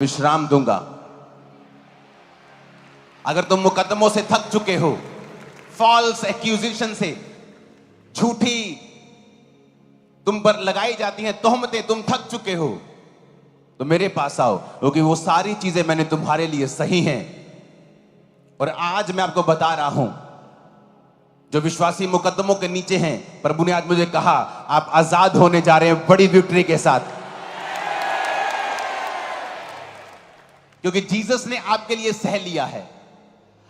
विश्राम दूंगा। अगर तुम मुकदमों से थक चुके हो, फॉल्स एक्यूजेशन से, झूठी तुम पर लगाई जाती हैं तोहमतें, तुम थक चुके हो तो मेरे पास आओ, क्योंकि वो सारी चीजें मैंने तुम्हारे लिए सही हैं। और आज मैं आपको बता रहा हूं, जो विश्वासी मुकदमों के नीचे हैं, प्रभु ने आज मुझे कहा आप आजाद होने जा रहे हैं बड़ी विक्ट्री के साथ, क्योंकि जीसस ने आपके लिए सह लिया है।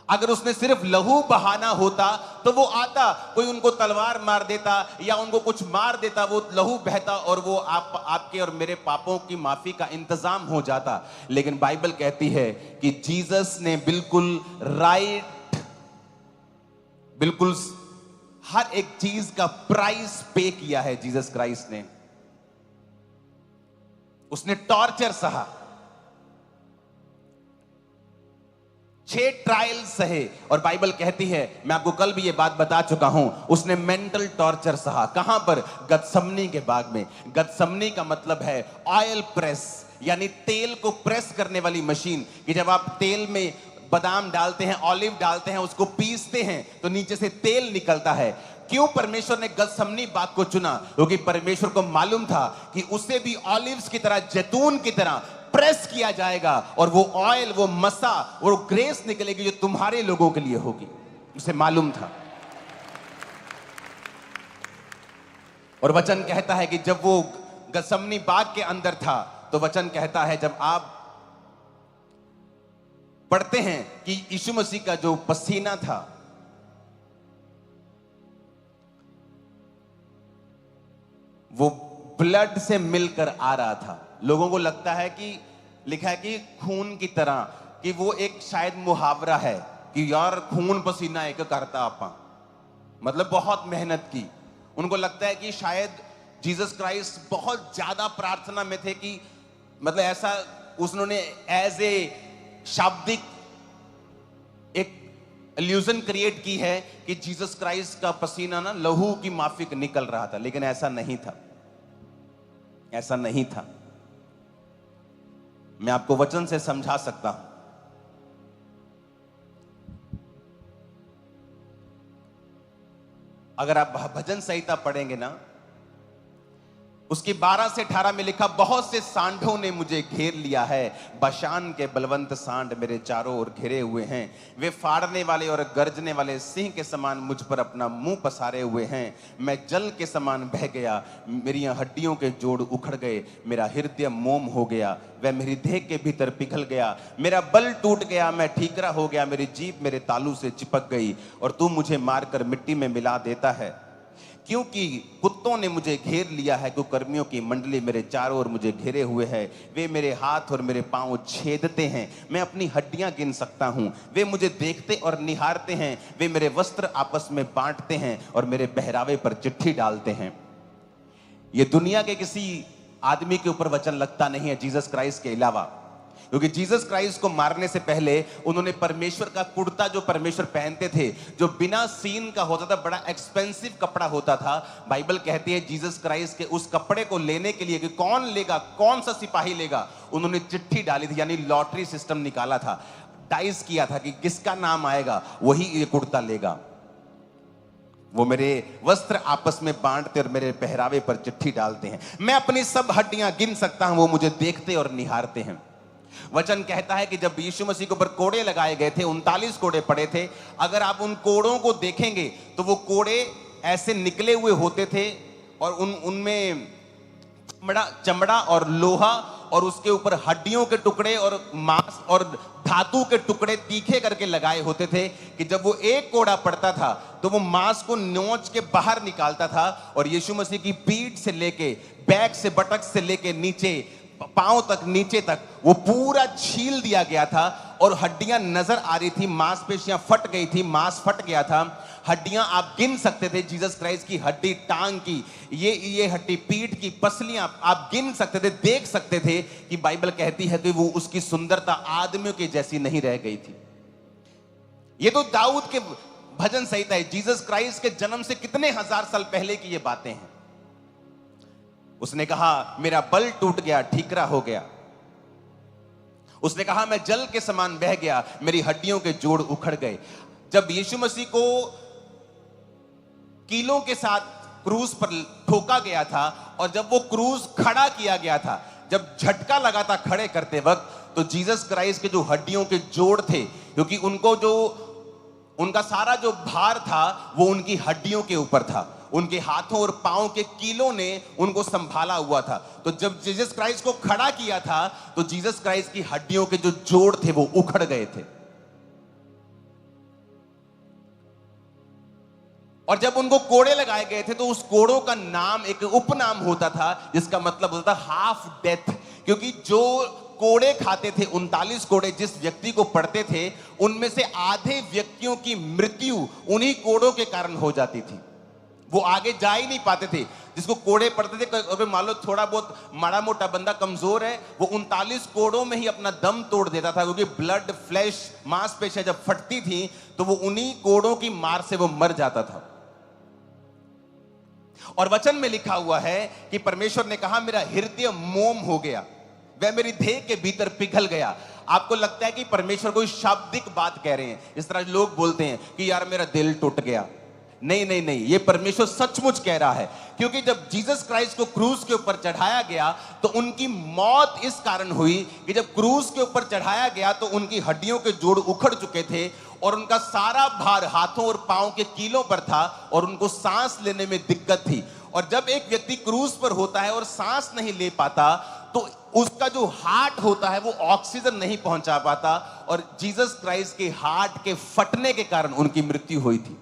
अगर उसने सिर्फ लहू बहाना होता तो वो आता, कोई उनको तलवार मार देता या उनको कुछ मार देता, वो लहू बहता और वो आपके और मेरे पापों की माफी का इंतजाम हो जाता। लेकिन बाइबल कहती है कि जीसस ने बिल्कुल राइट, बिल्कुल हर एक चीज का प्राइस पे किया है। जीसस क्राइस्ट ने, उसने टॉर्चर सहा, 6 ट्रायल सहे, और बाइबल कहती है, मैं आपको कल भी ये बात बता चुका हूं, उसने मेंटल टॉर्चर सहा। कहां पर? गतसमनी के बाग में। गतसमनी का मतलब है ऑयल प्रेस, यानी तेल को प्रेस करने वाली मशीन। कि जब आप तेल में बादाम डालते हैं, ऑलिव डालते हैं, उसको पीसते हैं तो नीचे से तेल निकलता है। क्यों परमेश्वर ने गतसमनी बाग को चुना? क्योंकि परमेश्वर को मालूम था कि उसे भी ऑलिव्स की तरह, जैतून की तरह प्रेस किया जाएगा और वो ऑयल, वो मसा, वो ग्रेस निकलेगी जो तुम्हारे लोगों के लिए होगी। उसे मालूम था। और वचन कहता है कि जब वो गतसमनी बाग के अंदर था तो वचन कहता है, जब आप पढ़ते हैं कि यीशु मसीह का जो पसीना था वो ब्लड से मिलकर आ रहा था। लोगों को लगता है कि लिखा है कि खून की तरह, कि वो एक शायद मुहावरा है कि यार खून पसीना एक करता आपा, मतलब बहुत मेहनत की। उनको लगता है कि शायद जीसस क्राइस्ट बहुत ज्यादा प्रार्थना में थे, कि मतलब ऐसा उन्होंने एज ए शाब्दिक एक इल्यूजन क्रिएट की है कि जीसस क्राइस्ट का पसीना ना लहू की माफिक निकल रहा था। लेकिन ऐसा नहीं था, ऐसा नहीं था। मैं आपको वचन से समझा सकता हूं। अगर आप भजन संहिता पढ़ेंगे ना, उसकी 12 से 18 में लिखा, बहुत से सांडों ने मुझे घेर लिया है, बशान के बलवंत सांड मेरे चारों ओर घिरे हुए हैं। वे फाड़ने वाले और गर्जने वाले सिंह के समान मुझ पर अपना मुंह पसारे हुए हैं। मैं जल के समान बह गया, मेरी हड्डियों के जोड़ उखड़ गए, मेरा हृदय मोम हो गया, वह मेरी देह के भीतर पिघल गया, मेरा बल टूट गया, मैं ठीकरा हो गया, मेरी जीभ मेरे तालू से चिपक गई, और तू मुझे मारकर मिट्टी में मिला देता है। क्योंकि कुत्तों ने मुझे घेर लिया है, कुकर्मियों की मंडली मेरे चारों ओर मुझे घेरे हुए है। वे मेरे हाथ और मेरे पांव छेदते हैं, मैं अपनी हड्डियां गिन सकता हूं। वे मुझे देखते और निहारते हैं, वे मेरे वस्त्र आपस में बांटते हैं और मेरे पहरावे पर चिट्ठी डालते हैं। ये दुनिया के किसी आदमी के ऊपर वचन लगता नहीं है जीसस क्राइस्ट के अलावा, क्योंकि जीसस क्राइस्ट को मारने से पहले उन्होंने परमेश्वर का कुर्ता, जो परमेश्वर पहनते थे, जो बिना सीन का होता था, बड़ा एक्सपेंसिव कपड़ा होता था। बाइबल कहती है जीसस क्राइस्ट के उस कपड़े को लेने के लिए कि कौन लेगा, कौन सा सिपाही लेगा, उन्होंने चिट्ठी डाली थी, यानी लॉटरी सिस्टम निकाला था, डाइस किया था कि किसका नाम आएगा वही ये कुर्ता लेगा। वो मेरे वस्त्र आपस में बांटते और मेरे पहरावे पर चिट्ठी डालते हैं। मैं अपनी सब हड्डियां गिन सकता हूं, वो मुझे देखते और निहारते हैं। वचन कहता है कि जब यीशु मसीह के ऊपर कोड़े लगाए गए थे, 39 कोड़े पड़े थे, अगर आप उन कोड़ों को देखेंगे तो वो कोड़े ऐसे निकले हुए होते थे और उनमें चमड़ा और लोहा और उसके ऊपर हड्डियों के टुकड़े और मांस और धातु के टुकड़े तीखे करके लगाए होते थे, कि जब वो एक कोड़ा पड़ता था तो वो मांस को नोच के बाहर निकालता था और यीशु मसीह की पीठ से लेके, बैक से, बटक से लेके नीचे पांव तक, नीचे तक वो पूरा छील दिया गया था और हड्डियां नजर आ रही थी, मांसपेशियां फट गई थी, मांस फट गया था। हड्डियां आप गिन सकते थे, जीसस क्राइस्ट की हड्डी टांग की, ये हड्डी पीठ की, पसलियां आप गिन सकते थे, देख सकते थे कि बाइबल कहती है कि वो उसकी सुंदरता आदमियों की जैसी नहीं रह गई थी। ये तो दाऊद के भजन संहिता है, जीसस क्राइस्ट के जन्म से कितने हजार साल पहले की ये बातें हैं। उसने कहा मेरा बल टूट गया, ठीकरा हो गया, उसने कहा मैं जल के समान बह गया, मेरी हड्डियों के जोड़ उखड़ गए। जब यीशु मसीह को कीलों के साथ क्रूस पर ठोका गया था और जब वो क्रूस खड़ा किया गया था, जब झटका लगा था खड़े करते वक्त, तो जीसस क्राइस्ट के जो हड्डियों के जोड़ थे, क्योंकि उनका सारा जो भार था वो उनकी हड्डियों के ऊपर था, उनके हाथों और पांव के कीलों ने उनको संभाला हुआ था। तो जब जीसस क्राइस्ट को खड़ा किया था तो जीसस क्राइस्ट की हड्डियों के जो जोड़ थे वो उखड़ गए थे। और जब उनको कोड़े लगाए गए थे तो उस कोड़ों का नाम एक उपनाम होता था जिसका मतलब होता था हाफ डेथ, क्योंकि जो कोड़े खाते थे, 39 कोड़े जिस व्यक्ति को पड़ते थे, उनमें से आधे व्यक्तियों की मृत्यु उन्हीं कोड़ों के कारण हो जाती थी। वो आगे जा ही नहीं पाते थे। जिसको कोड़े पड़ते थे, अगर मान लो थोड़ा बहुत माड़ा मोटा बंदा कमजोर है, वो 39 कोड़ों में ही अपना दम तोड़ देता था, क्योंकि ब्लड, फ्लैश, मांसपेशियां जब फटती थी तो वो उन्हीं कोड़ों की मार से वो मर जाता था। और वचन में लिखा हुआ है कि परमेश्वर ने कहा मेरा हृदय मोम हो गया, वह मेरी देह के भीतर पिघल गया। आपको लगता है कि परमेश्वर कोई शाब्दिक बात कह रहे हैं, इस तरह लोग बोलते हैं कि यार मेरा दिल टूट गया। नहीं नहीं नहीं, ये परमेश्वर सचमुच कह रहा है, क्योंकि जब जीसस क्राइस्ट को क्रूस के ऊपर चढ़ाया गया तो उनकी मौत इस कारण हुई कि जब क्रूस के ऊपर चढ़ाया गया तो उनकी हड्डियों के जोड़ उखड़ चुके थे और उनका सारा भार हाथों और पांव के कीलों पर था और उनको सांस लेने में दिक्कत थी। और जब एक व्यक्ति क्रूस पर होता है और सांस नहीं ले पाता तो उसका जो हार्ट होता है वो ऑक्सीजन नहीं पहुंचा पाता, और जीसस क्राइस्ट के हार्ट के फटने के कारण उनकी मृत्यु हुई थी।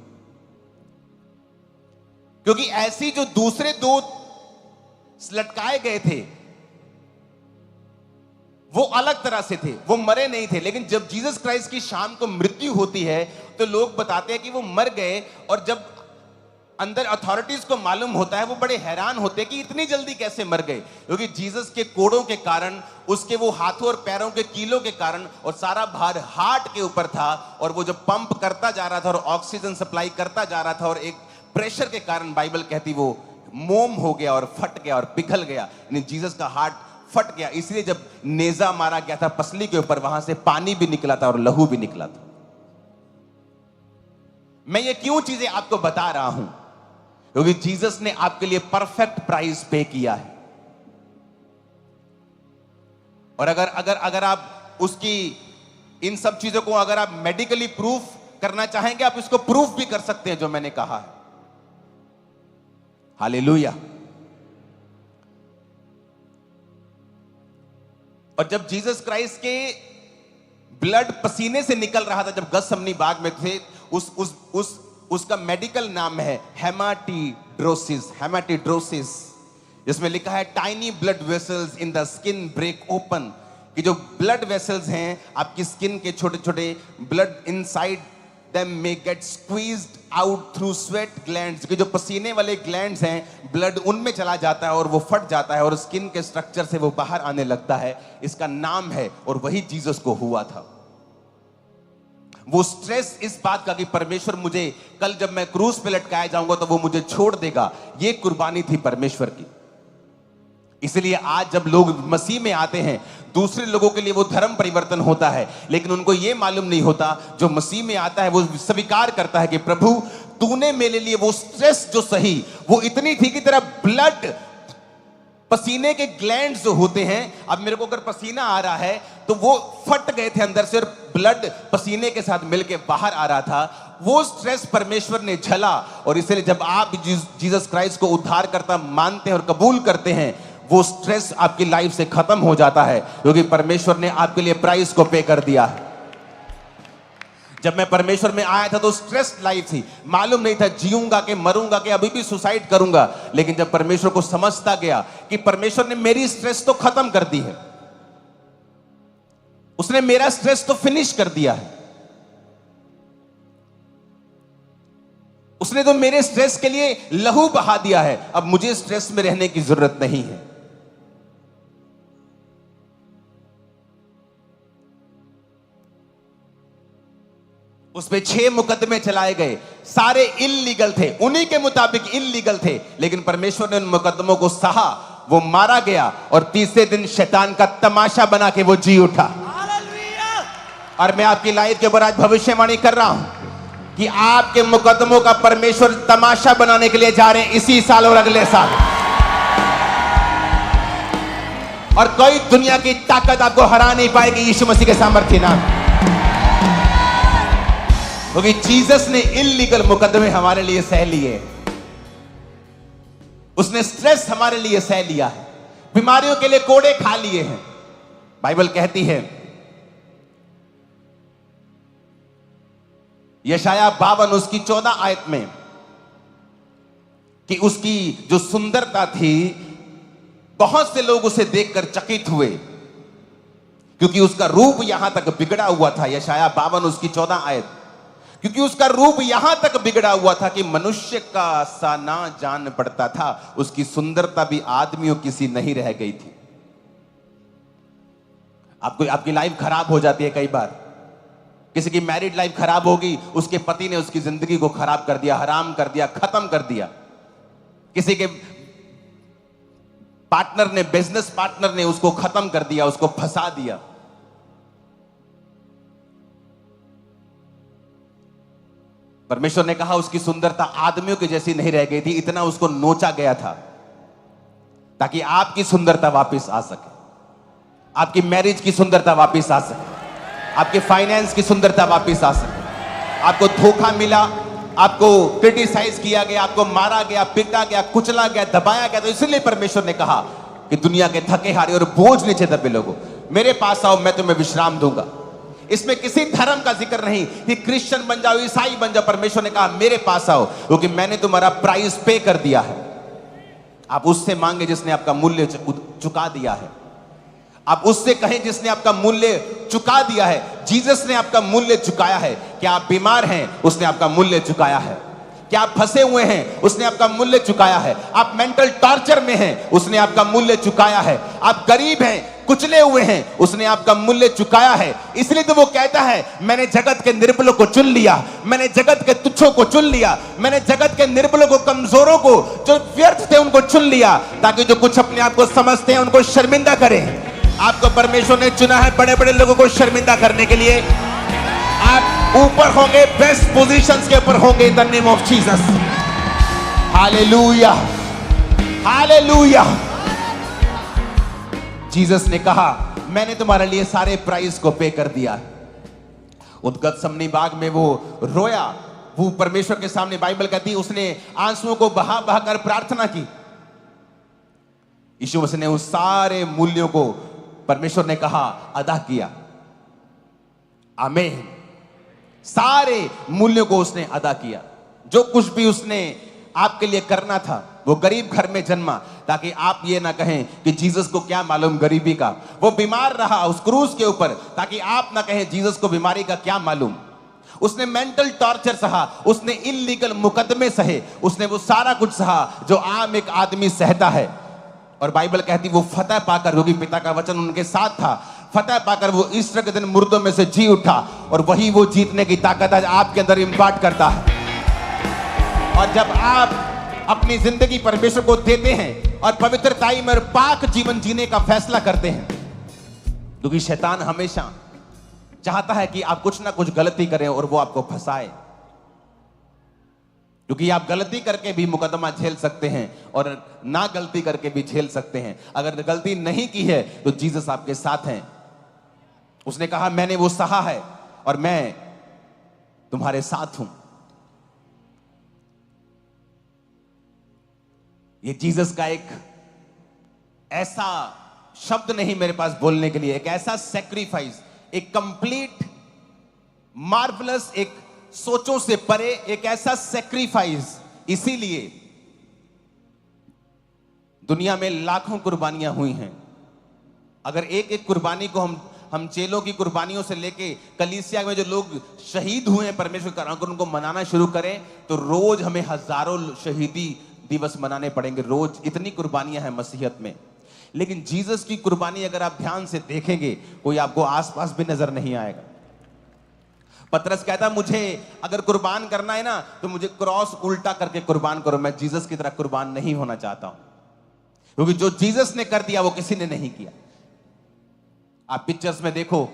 क्योंकि ऐसी जो दूसरे दो लटकाए गए थे वो अलग तरह से थे, वो मरे नहीं थे, लेकिन जब जीसस क्राइस्ट की शाम को मृत्यु होती है तो लोग बताते हैं कि वो मर गए। और जब अंदर अथॉरिटीज को मालूम होता है वो बड़े हैरान होते हैं कि इतनी जल्दी कैसे मर गए, क्योंकि जीसस के कोड़ों के कारण, उसके वो हाथों और पैरों के कीलों के कारण, और सारा भार हार्ट के ऊपर था, और वो जब पंप करता जा रहा था और ऑक्सीजन सप्लाई करता जा रहा था और एक प्रेशर के कारण बाइबल कहती वो मोम हो गया और फट गया और पिघल गया, यानी जीसस का हार्ट फट गया। इसलिए जब नेजा मारा गया था पसली के ऊपर, वहां से पानी भी निकला था और लहू भी निकला था। मैं ये क्यों चीजें आपको बता रहा हूं, क्योंकि जीसस ने आपके लिए परफेक्ट प्राइस पे किया है। और अगर आप उसकी इन सब चीजों को अगर आप मेडिकली प्रूफ करना चाहेंगे, आप इसको प्रूफ भी कर सकते हैं जो मैंने कहा है। हालेलुया। और जब जीसस क्राइस्ट के ब्लड पसीने से निकल रहा था, जब गethsemane बाग में थे, उसका मेडिकल नाम है हेमाटिड्रोसिस। हेमाटिड्रोसिस जिसमें लिखा है tiny blood vessels in the skin break open, कि जो ब्लड वेसल्स हैं आपकी स्किन के छोटे छोटे, blood inside them may gate squeezed out through sweat glands, कि जो पसीने वाले ग्लैंड्स हैं ब्लड उनमें चला जाता है और वो फट जाता है और स्किन के स्ट्रक्चर से वो बाहर आने लगता है। इसका नाम है, और वही जीसस को हुआ था। वो स्ट्रेस इस बात का कि परमेश्वर मुझे कल जब मैं क्रूस पे लटकाया जाऊंगा तो वो मुझे छोड़ देगा, ये कुर्बानी थी परमेश्वर की। इसलिए आज जब लोग मसीह में आते हैं, दूसरे लोगों के लिए वो धर्म परिवर्तन होता है, लेकिन उनको ये मालूम नहीं होता, जो मसीह में आता है वो स्वीकार करता है कि प्रभु तूने मेरे लिए वो स्ट्रेस जो सही, वो इतनी थी कि तेरा ब्लड, पसीने के ग्लैंड्स जो होते हैं, अब मेरे को अगर पसीना आ रहा है तो वो फट गए थे अंदर से और ब्लड पसीने के साथ मिलके बाहर आ रहा था। वो स्ट्रेस परमेश्वर ने झला, और इसलिए जब आप जीसस क्राइस्ट को उद्धारकर्ता मानते हैं और कबूल करते हैं, वो स्ट्रेस आपकी लाइफ से खत्म हो जाता है, क्योंकि परमेश्वर ने आपके लिए प्राइस को पे कर दिया है। जब मैं परमेश्वर में आया था तो स्ट्रेस लाइफ थी, मालूम नहीं था जीऊंगा कि मरूंगा कि अभी भी सुसाइड करूंगा, लेकिन जब परमेश्वर को समझता गया कि परमेश्वर ने मेरी स्ट्रेस तो खत्म कर दी है, उसने मेरा स्ट्रेस तो फिनिश कर दिया है, उसने तो मेरे स्ट्रेस के लिए लहू बहा दिया है, अब मुझे स्ट्रेस में रहने की जरूरत नहीं है। उस पे 6 मुकदमे चलाए गए, सारे इल्लीगल थे, उन्हीं के मुताबिक इल्लीगल थे, लेकिन परमेश्वर ने उन मुकदमों को सहा, वो मारा गया और तीसरे दिन शैतान का तमाशा बना के वो जी उठा। और मैं आपकी लाइफ के ऊपर आज भविष्यवाणी कर रहा हूं कि आपके मुकदमों का परमेश्वर तमाशा बनाने के लिए जा रहे हैं इसी साल और अगले साल। और कोई दुनिया की ताकत आपको हरा नहीं पाएगी यीशु मसीह के सामर्थ्य नाम, क्योंकि जीसस ने इल्लीगल मुकदमे हमारे लिए सह लिए, उसने स्ट्रेस हमारे लिए सह लिया है, बीमारियों के लिए कोड़े खा लिए हैं। बाइबल कहती है यशाया 52 उसकी 14 आयत में कि उसकी जो सुंदरता थी, बहुत से लोग उसे देखकर चकित हुए क्योंकि उसका रूप यहां तक बिगड़ा हुआ था। यशाया 52 उसकी 14 आयत, क्योंकि उसका रूप यहां तक बिगड़ा हुआ था कि मनुष्य का सा ना जान पड़ता था, उसकी सुंदरता भी आदमियों की सी नहीं रह गई थी। आपकी लाइफ खराब हो जाती है कई बार। किसी की मैरिड लाइफ खराब होगी, उसके पति ने उसकी जिंदगी को खराब कर दिया, हराम कर दिया, खत्म कर दिया। किसी के पार्टनर ने, बिजनेस पार्टनर ने उसको खत्म कर दिया, उसको फंसा दिया। परमेश्वर ने कहा उसकी सुंदरता आदमियों की जैसी नहीं रह गई थी, इतना उसको नोचा गया था ताकि आपकी सुंदरता वापस आ सके, आपकी मैरिज की सुंदरता वापस आ सके, आपके फाइनेंस की सुंदरता वापस आ सके। आपको धोखा मिला, आपको क्रिटिसाइज किया गया, आपको मारा गया, पीटा गया, कुचला गया, दबाया गया, तो इसलिए परमेश्वर ने कहा कि दुनिया के थके हारे और बोझ नीचे दबे लोगों, मेरे पास आओ, मैं तुम्हें विश्राम दूंगा। इसमें किसी धर्म का जिक्र नहीं कि क्रिश्चियन बन जाओ, ईसाई बन जाओ। परमेश्वर ने कहा मेरे पास आओ, क्योंकि मैंने तुम्हारा प्राइस पे कर दिया है। आप उससे मांगे जिसने आपका मूल्य चुका दिया है। आप उससे कहें जिसने आपका मूल्य चुका दिया है। जीसस ने आपका मूल्य चुकाया है। क्या आप बीमार हैं? उसने आपका मूल्य चुकाया है। क्या आप फंसे हुए हैं? उसने आपका मूल्य चुकाया है। आप मेंटल टॉर्चर में हैं, उसने आपका मूल्य चुकाया है। आप गरीब हैं, कुचले हुए हैं, उसने आपका मूल्य चुकाया है। इसलिए तो वो कहता है मैंने जगत के निर्बलों को चुन लिया, मैंने जगत के तुच्छों को चुन लिया, मैंने जगत के निर्बलों को, कमजोरों को, जो व्यर्थ थे उनको चुन लिया, ताकि जो कुछ अपने आप को समझते हैं उनको शर्मिंदा करें। आपको परमेश्वर ने चुना है बड़े बड़े लोगों को शर्मिंदा करने के लिए। आप ऊपर होंगे, बेस्ट पोजीशंस के ऊपर होंगे in the name of Jesus. Hallelujah, hallelujah. Jesus ने कहा मैंने तुम्हारे लिए सारे प्राइस को पे कर दिया है। उस गतसमनी बाग में वो रोया, वो परमेश्वर के सामने, बाइबल कहती है उसने आंसुओं को बहा बहा कर प्रार्थना की। यीशु मसीह ने उस सारे मूल्यों को, परमेश्वर ने कहा, अदा किया। आमीन। सारे मूल्यों को उसने अदा किया। जो कुछ भी उसने आपके लिए करना था, वो गरीब घर में जन्मा ताकि आप ये ना कहें कि जीसस को क्या मालूम गरीबी का। वो बीमार रहा उस क्रूस के ऊपर ताकि आप ना कहें जीसस को बीमारी का क्या मालूम। उसने मेंटल टॉर्चर सहा, उसने इल्लीगल मुकदमे सहे, उसने वो सारा कुछ सहा जो आम एक आदमी सहता है। और बाइबल कहती वो फतह पाकर, क्योंकि पिता का वचन उनके साथ था, फतह पाकर वो ईस्टर के दिन मुर्दों में से जी उठा। और वही वो जीतने की ताकत आज आपके अंदर इम्पार्ट करता है। और जब आप अपनी जिंदगी परमेश्वर को देते हैं और पवित्रताई में और पाक जीवन जीने का फैसला करते हैं, क्योंकि शैतान हमेशा चाहता है कि आप कुछ ना कुछ गलती करें और वो आपको फंसाए, क्योंकि आप गलती करके भी मुकदमा झेल सकते हैं और ना गलती करके भी झेल सकते हैं। अगर गलती नहीं की है तो जीसस आपके साथ हैं। उसने कहा मैंने वो सहा है और मैं तुम्हारे साथ हूं। ये जीसस का एक ऐसा शब्द नहीं मेरे पास बोलने के लिए, एक ऐसा सैक्रिफाइस, एक कंप्लीट मार्वलस, एक सोचों से परे एक ऐसा सैक्रिफाइस। इसीलिए दुनिया में लाखों कुर्बानियां हुई हैं। अगर एक एक कुर्बानी को हम चेलों की कुर्बानियों से लेके कलीसिया में जो लोग शहीद हुए हैं परमेश्वर का, अगर उनको मनाना शुरू करें तो रोज हमें हजारों शहीदी दिवस मनाने पड़ेंगे। रोज इतनी कुर्बानियां हैं मसीहत में। लेकिन जीसस की कुर्बानी अगर आप ध्यान से देखेंगे, कोई आपको आसपास भी नजर नहीं आएगा। पतरस कहता मुझे अगर कुर्बान करना है ना तो मुझे क्रॉस उल्टा करके कुर्बान करो, मैं जीसस की तरह कुर्बान नहीं होना चाहता हूं, क्योंकि जो जीसस ने कर दिया वो किसी ने नहीं किया। आप पिक्चर्स में देखो,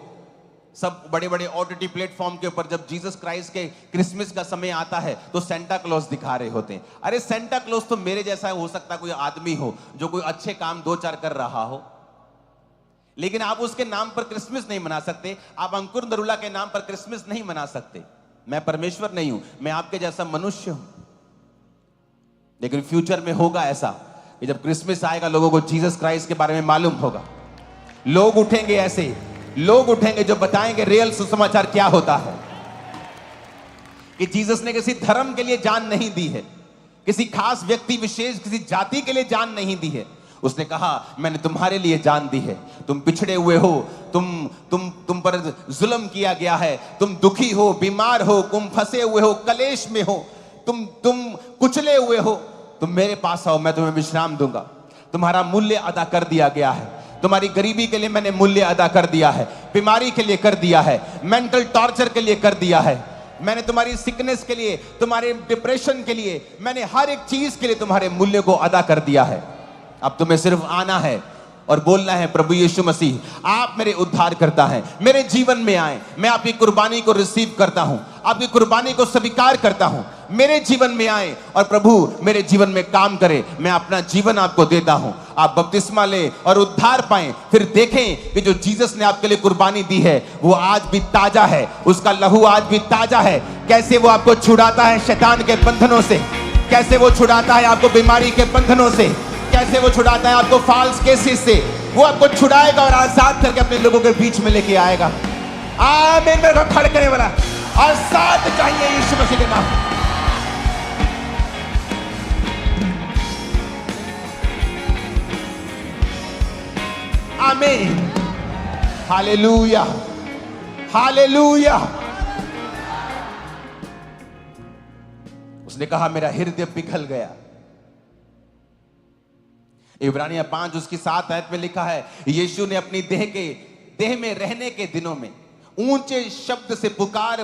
सब बड़े बड़े ओटीटी प्लेटफॉर्म के ऊपर जब जीसस क्राइस्ट के क्रिसमस का समय आता है तो सेंटा क्लॉज दिखा रहे होते हैं। अरे सेंटा क्लॉज तो मेरे जैसा हो सकता, कोई आदमी हो जो कोई अच्छे काम 2-4 कर रहा हो, लेकिन आप उसके नाम पर क्रिसमस नहीं मना सकते। आप अंकुर नरूला के नाम पर क्रिसमस नहीं मना सकते। मैं परमेश्वर नहीं हूं, मैं आपके जैसा मनुष्य हूं। लेकिन फ्यूचर में होगा ऐसा कि जब क्रिसमस आएगा लोगों को जीसस क्राइस्ट के बारे में मालूम होगा। लोग उठेंगे, ऐसे लोग उठेंगे जो बताएंगे रियल सुसमाचार क्या होता है, कि जीसस ने किसी धर्म के लिए जान नहीं दी है, किसी खास व्यक्ति विशेष, किसी जाति के लिए जान नहीं दी है। उसने कहा मैंने तुम्हारे लिए जान दी है। तुम पिछड़े हुए हो, तुम पर जुल्म किया गया है, तुम दुखी हो, बीमार हो, तुम फंसे हुए हो, कलेश में हो, तुम कुचले हुए हो, तुम मेरे पास आओ, मैं तुम्हें विश्राम दूंगा। तुम्हारा मूल्य अदा कर दिया गया है। तुम्हारी गरीबी के लिए मैंने मूल्य अदा कर दिया है, बीमारी के लिए कर दिया है, मेंटल टॉर्चर के लिए कर दिया है, मैंने तुम्हारी सिकनेस के लिए, तुम्हारे डिप्रेशन के लिए, मैंने हर एक चीज के लिए तुम्हारे मूल्य को अदा कर दिया है। अब तुम्हें सिर्फ आना है और बोलना है प्रभु यीशु मसीह आप मेरे उद्धार करता है, मेरे जीवन में आए, मैं आपकी कुर्बानी को रिसीव करता हूं, आपकी कुर्बानी को स्वीकार करता हूं, मेरे जीवन में आए और प्रभु मेरे जीवन में काम करे। मैं अपना जीवन आपको देता हूं, आप बपतिस्मा ले और उद्धार पाएं। फिर देखें कि जो जीसस ने आपके लिए कुर्बानी दी है वो आज भी ताजा है, उसका लहू आज भी ताजा है। कैसे वो आपको छुड़ाता है शैतान के बंधनों से, कैसे वो छुड़ाता है आपको बीमारी के बंधनों से, कैसे वो छुड़ाता है आपको फॉल्स केसेस से। वो आपको छुड़ाएगा और आजाद करके अपने लोगों के बीच में लेके आएगा। आमीन। मेरे को खड़े करने वाला और साथ चाहिए यीशु मसीह के नाम। आमीन। Hallelujah, hallelujah. उसने कहा मेरा हृदय पिघल गया। इब्रानिया 5 उसकी 7 आयत में लिखा है यीशु ने अपनी देह में रहने के दिनों में ऊंचे शब्द से पुकार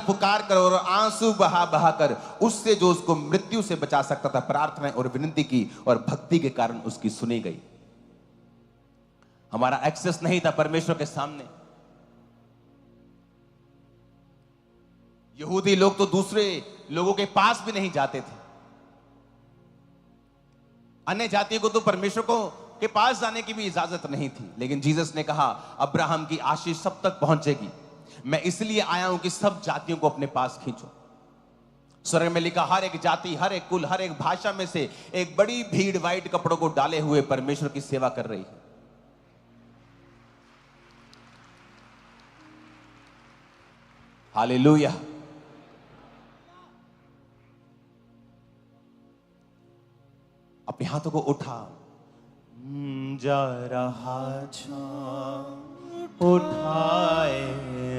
कर और आंसू बहा कर उससे जो उसको मृत्यु से बचा सकता था प्रार्थना और विनती की और भक्ति के कारण उसकी सुनी गई। हमारा एक्सेस नहीं था परमेश्वर के सामने। यहूदी लोग तो दूसरे लोगों के पास भी नहीं जाते थे। अन्य जातियों को तो परमेश्वर को के पास जाने की भी इजाजत नहीं थी। लेकिन जीसस ने कहा अब्राहम की आशीष सब तक पहुंचेगी। मैं इसलिए आया हूं कि सब जातियों को अपने पास खींचो। स्वर्ग में लिखा हर एक जाति, हर एक कुल, हर एक भाषा में से एक बड़ी भीड़ व्हाइट कपड़ों को डाले हुए परमेश्वर की सेवा कर रही है। हालेलुया। अपने हाथों को उठा। जा रहा छा उठाए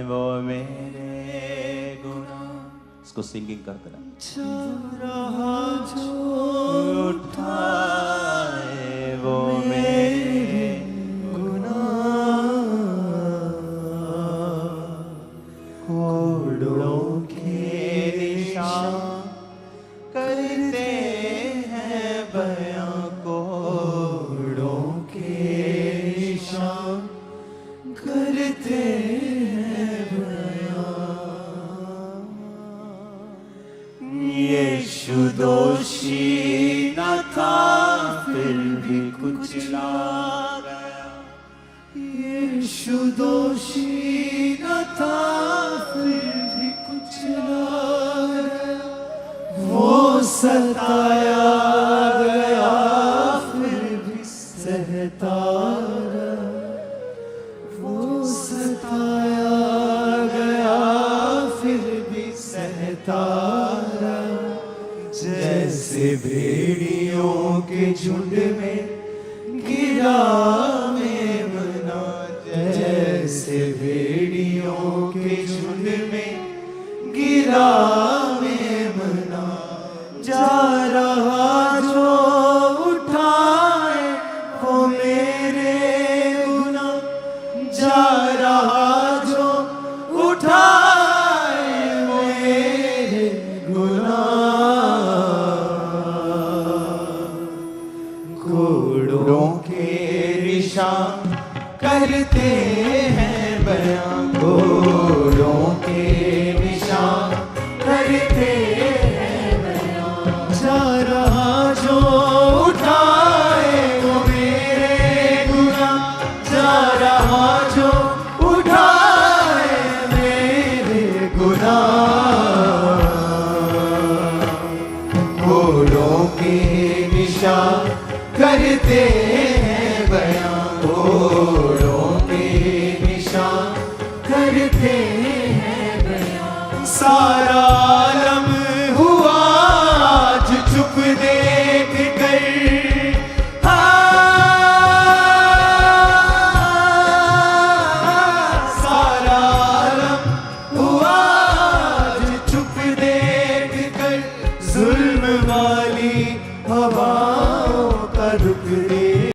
वो मेरे गुनाह। इसको सिंगिंग करते रहा। जा रहा छा उठाए वो मेरे गुनाह, कोड़ों के निशान करते हैं बयां, कोड़ों के निशान करते हैं बयां। यीशु दोषी न था फिर भी कुचला गया। यीशु दोषी न था फिर भी कुचला गया। वो सताया गया फिर भी सहता रहा। वो सताया गया फिर भी सहता रहा। जैसे भेड़ियों के झुंड में गिरा मेमना, जैसे भेड़ियों के झुंड में गिरा मेमना। जा रहा जो उठाए वो मेरे गुनाह, जा रहा जो उठाए मेरे गुनाह। कोड़ों के निशान करते हैं बयां, जोड़ों पे निशान करते हैं बयां। सारा